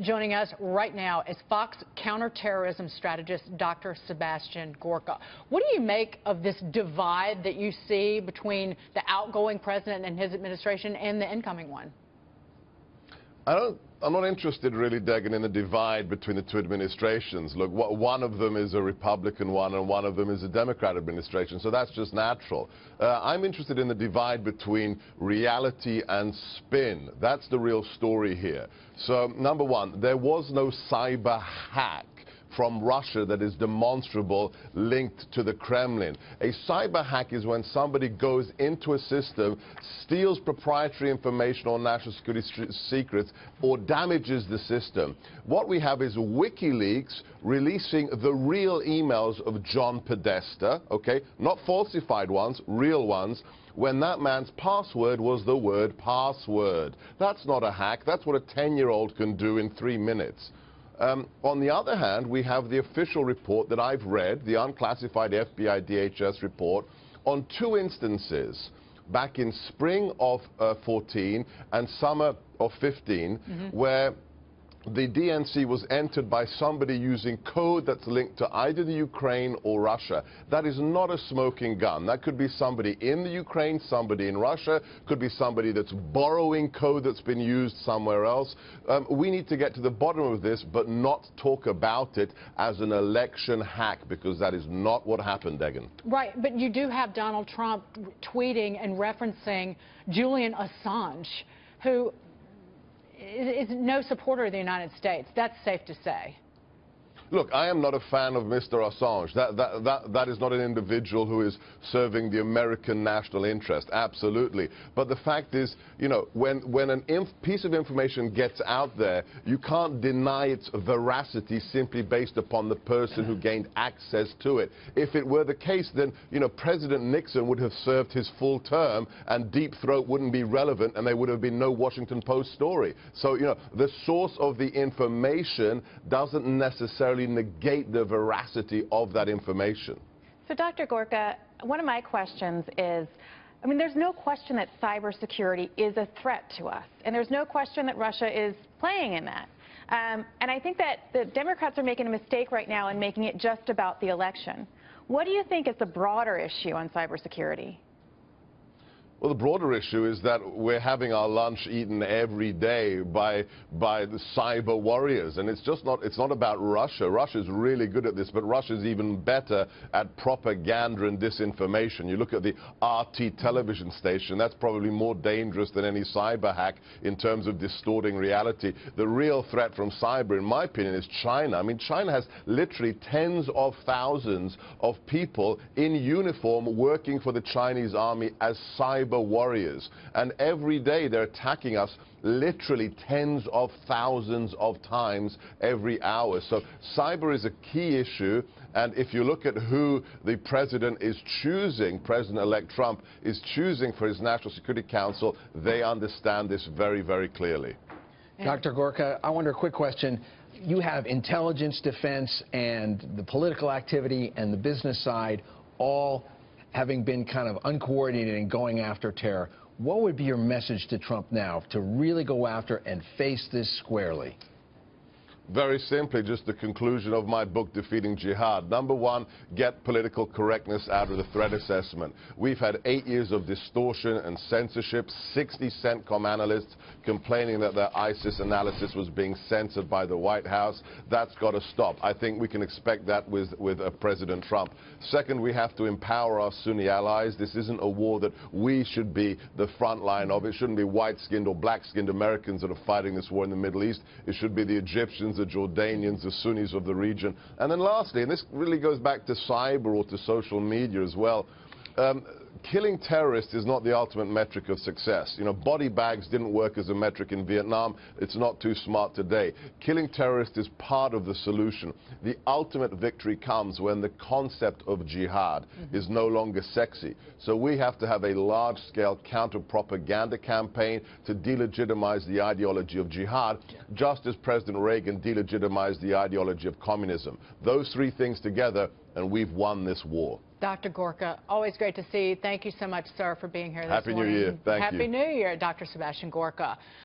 Joining us right now is Fox counterterrorism strategist Dr. Sebastian Gorka. What do you make of this divide that you see between the outgoing president and his administration and the incoming one? I'm not interested really, Dagan, in the divide between the two administrations. Look, one of them is a Republican one and one of them is a Democrat administration, so that's just natural. I'm interested in the divide between reality and spin. That's the real story here. So, number one, there was no cyber hack from Russia that is demonstrable linked to the Kremlin. A cyber hack is when somebody goes into a system, steals proprietary information or national security secrets, or damages the system. What we have is WikiLeaks releasing the real emails of John Podesta, okay? Not falsified ones, real ones, when that man's password was the word password. That's not a hack. That's what a 10-year-old can do in 3 minutes. On the other hand, we have the official report that I've read, the unclassified FBI DHS report, on 2 instances, back in spring of 14 and summer of 15, where the DNC was entered by somebody using code that's linked to either the Ukraine or Russia. That is not a smoking gun. That could be somebody in the Ukraine, somebody in Russia, could be somebody that's borrowing code that's been used somewhere else. We need to get to the bottom of this, but not talk about it as an election hack, because that is not what happened, Dagan. Right, but you do have Donald Trump tweeting and referencing Julian Assange, who is no supporter of the United States. That's safe to say. Look, I am not a fan of Mr. Assange. That is not an individual who is serving the American national interest, absolutely. But the fact is, you know, when a piece of information gets out there, you can't deny its veracity simply based upon the person who gained access to it. If it were the case, then, you know, President Nixon would have served his full term and Deep Throat wouldn't be relevant and there would have been no Washington Post story. So, you know, the source of the information doesn't necessarily negate the veracity of that information. So, Dr. Gorka, one of my questions is, I mean, there's no question that cybersecurity is a threat to us, and there's no question that Russia is playing in that. And I think that the Democrats are making a mistake right now in making it just about the election. What do you think is the broader issue on cybersecurity? Well, the broader issue is that we're having our lunch eaten every day by the cyber warriors, and it's not about Russia. Russia's really good at this, but Russia's even better at propaganda and disinformation. You look at the RT television station, that's probably more dangerous than any cyber hack in terms of distorting reality. The real threat from cyber, in my opinion, is China. I mean, China has literally tens of thousands of people in uniform working for the Chinese army as cyber warriors, and every day they're attacking us literally tens of thousands of times every hour. So cyber is a key issue, and if you look at who the president is choosing, President-elect Trump is choosing for his National Security Council, they understand this very, very clearly. Dr. Gorka, I wonder, a quick question. You have intelligence, defense, and the political activity and the business side all having been kind of uncoordinated and going after terror. What would be your message to Trump now to really go after and face this squarely? Very simply, just the conclusion of my book, Defeating Jihad. Number one, get political correctness out of the threat assessment. We've had 8 years of distortion and censorship, 60 CENTCOM analysts complaining that their ISIS analysis was being censored by the White House. That's got to stop. I think we can expect that with President Trump. Second, we have to empower our Sunni allies. This isn't a war that we should be the front line of. It shouldn't be white-skinned or black-skinned Americans that are fighting this war in the Middle East. It should be the Egyptians, the Jordanians, the Sunnis of the region. And then lastly, and this really goes back to cyber or to social media as well, killing terrorists is not the ultimate metric of success. You know, body bags didn't work as a metric in Vietnam. It's not too smart today. Killing terrorists is part of the solution. The ultimate victory comes when the concept of jihad is no longer sexy. So we have to have a large-scale counter-propaganda campaign to delegitimize the ideology of jihad, just as President Reagan delegitimized the ideology of communism. Those 3 things together, and we've won this war. Dr. Gorka, always great to see you. Thank you so much, sir, for being here this morning. Happy New Year. Thank you. Happy New Year, Dr. Sebastian Gorka.